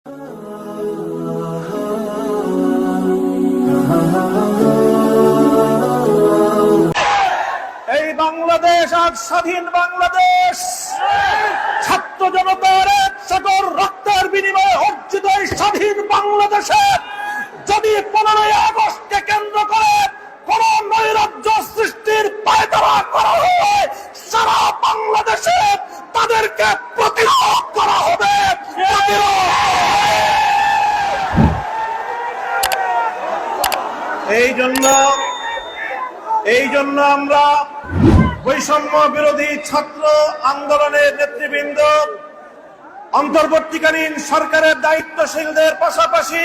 এই বাংলাদেশ আজ স্বাধীন বাংলাদেশ, ছাত্র জনতার একসাগর রক্তের বিনিময়ে অর্জিত এই স্বাধীন বাংলাদেশে যদি 15ই আগস্টকে কেন্দ্র করে কোন নৈরাজ্য সৃষ্টির পায়তারা করা হয়, সারা বাংলাদেশে তাদেরকে প্রতিরোধ করা হবে। এই জন্য আমরা বৈষম্য বিরোধী ছাত্র আন্দোলনের নেতৃবৃন্দ, অন্তর্বর্তীকালীন সরকারের দায়িত্বশীলদের পাশাপাশি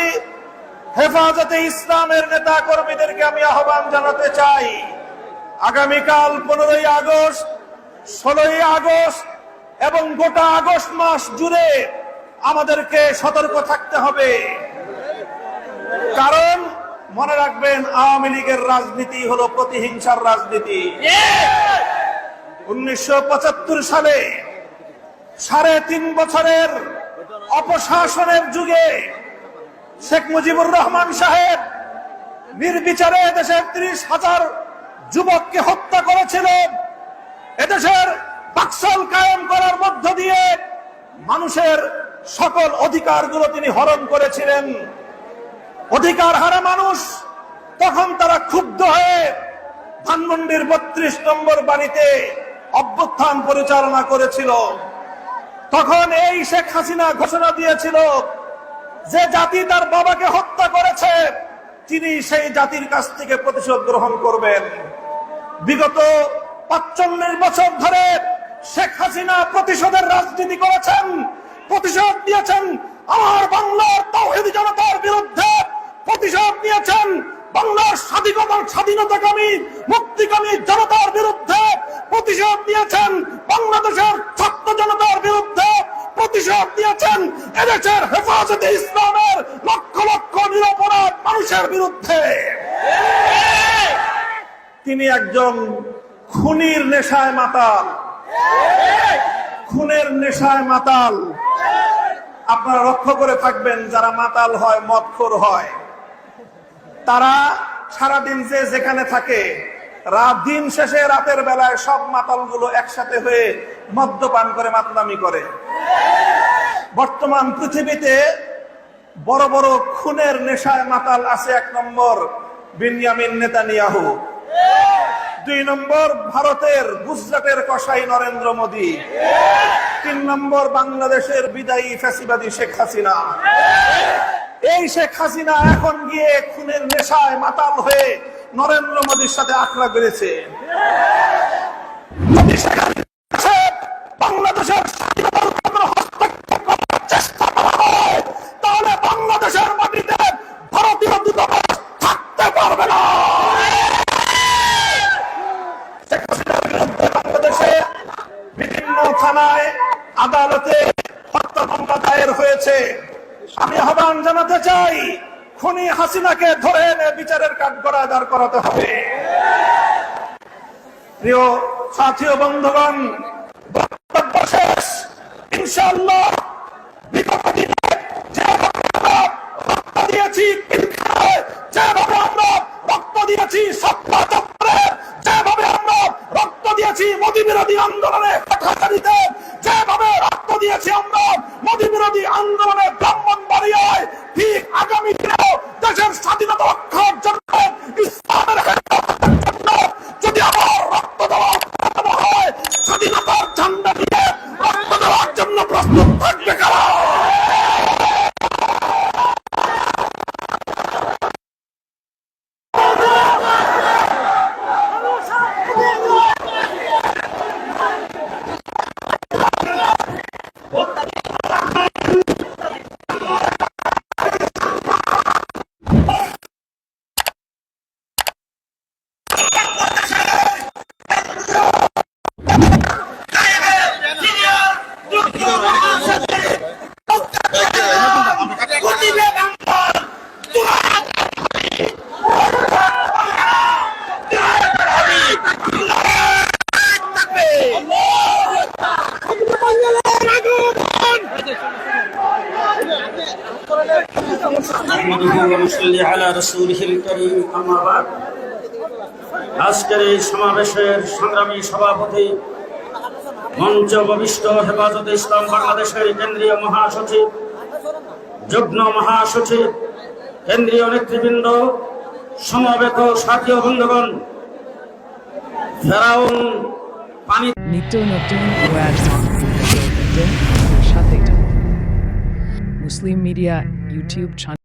হেফাজতে ইসলামের নেতা কর্মীদেরকে আমি আহ্বান জানাতে চাই, আগামীকাল 15ই আগস্ট, 16ই আগস্ট এবং গোটা আগস্ট মাস জুড়ে আমাদেরকে সতর্ক থাকতে হবে। কারণ মনে রাখবেন, আওয়ামী লীগের রাজনীতি হলো প্রতিহিংসার রাজনীতি। 1975 সালে 3.5 বছরের অপশাসনের যুগে শেখ মুজিবুর রহমান সাহেব নির্বিচারে দেশের 30,000 যুবককে হত্যা করেছিলেন। এদেশের বাকশাল কায়েম করার মধ্য দিয়ে মানুষের সকল অধিকারগুলো তিনি হরণ করেছিলেন। অধিকার হারা মানুষ তখন তারা ক্ষুব্ধ হয়ে ধানমন্ডির 32 নম্বর বাড়িতে অভ্যুত্থান পরিচালনা করেছিল। তখন এই শেখ হাসিনা ঘোষণা দিয়েছিল যে জাতি তার বাবাকে হত্যা করেছে তিনি সেই জাতির কাছ থেকে প্রতিশোধ গ্রহণ করবেন। বিগত 45 বছর ধরে শেখ হাসিনা প্রতিশোধের রাজনীতি করেছেন, প্রতিশোধ দিয়েছেন আমার বাংলার তাওহীদি জনতার বিরুদ্ধে, প্রতিশোধ নিয়েছেন বাংলার স্বাধীনতাকামী মুক্তিকামী জনতার বিরুদ্ধে, প্রতিশোধ নিয়েছেন বাংলাদেশের ছাত্র জনতার বিরুদ্ধে, প্রতিশোধ নিয়েছেন এদেশের হেফাজতে ইসলামের লক্ষ লক্ষ নিরপরাধ মানুষের বিরুদ্ধে। তিনি একজন খুনির নেশায় মাতাল, খুনের নেশায় মাতাল। আপনারা লক্ষ্য করে থাকবেন, যারা মাতাল হয়, মদখোর হয়, তারা সারাদিন যে যেখানে থাকে, দিন শেষে রাতের বেলায় সব মাতালগুলো একসাথে হয়ে মদ্যপান করে মাতলামি করে। বর্তমান পৃথিবীতে বড় বড় খুনের নেশায় মাতাল আছে। 1 নম্বর বিনিয়ামিন নেতানিয়াহু, 2 নম্বর ভারতের গুজরাটের কসাই নরেন্দ্র মোদী, 3 নম্বর বাংলাদেশের বিদায়ী ফ্যাসিবাদী শেখ হাসিনা। এই শেখ হাসিনা এখন গিয়ে খুনের নেশায় মাতাল হয়ে নরেন্দ্র মোদীর সাথে আখড়া করেছে। বাংলাদেশের স্বাধীনতার উপর হস্তক্ষেপ করার চেষ্টা করা হয়, তাহলে বাংলাদেশের মাটিতে ভারতীয় দূতাবাস থাকতে পারবে না। শেখ হাসিনার বিরুদ্ধে বাংলাদেশে বিভিন্ন থানায়, আদালতে হত্যা মামলা দায়ের হয়েছে। আমি আহ্বান জানাতে চাই, খুনি হাসিনাকে ধরে এনে বিচারের কাঠগড়ায় দাঁড় করাতে হবে। প্রিয় সাথী ও বন্ধুগণ, বক্তব্য শেষ। ইনশাআল্লাহ বিগত দিনে যেভাবে আমরা রক্ত দিয়েছি পিলখানায়, যেভাবে আমরা রক্ত দিয়েছি সপ্তাহ চক্রে, যেভাবে আমরা রক্ত দিয়েছি মোদী বিরোধী আন্দোলনে হাটহাজারীতে, যেভাবে রক্ত দিয়েছি আমরা মোদী বিরোধী আন্দোলনে ব্রাহ্মণবাড়িয়ায়, ঠিক আগামী দিনেও দেশের স্বাধীনতা রক্ষার জন্য, ইসলামের হেফাজতের জন্য যদি আবার রক্ত দেওয়া হয়, স্বাধীনতার ঝান্ডা নিয়ে রক্ত দেওয়ার জন্য প্রস্তুত থাকবে। আজকের এই সমাবেশের সংগ্রামী সভাপতি, মঞ্চ উপবিষ্ট হেফাজতে ইসলাম বাংলাদেশের কেন্দ্রীয় মহাসচিব, যুগ্ম মহাসচিব, কেন্দ্রীয় নেতৃবৃন্দ, সমবেত সাথী ও বন্ধুগণ, ফেরাউন পানি নিত্য নতুন সাথে মুসলিম মিডিয়া ইউটিউব চ্যানেল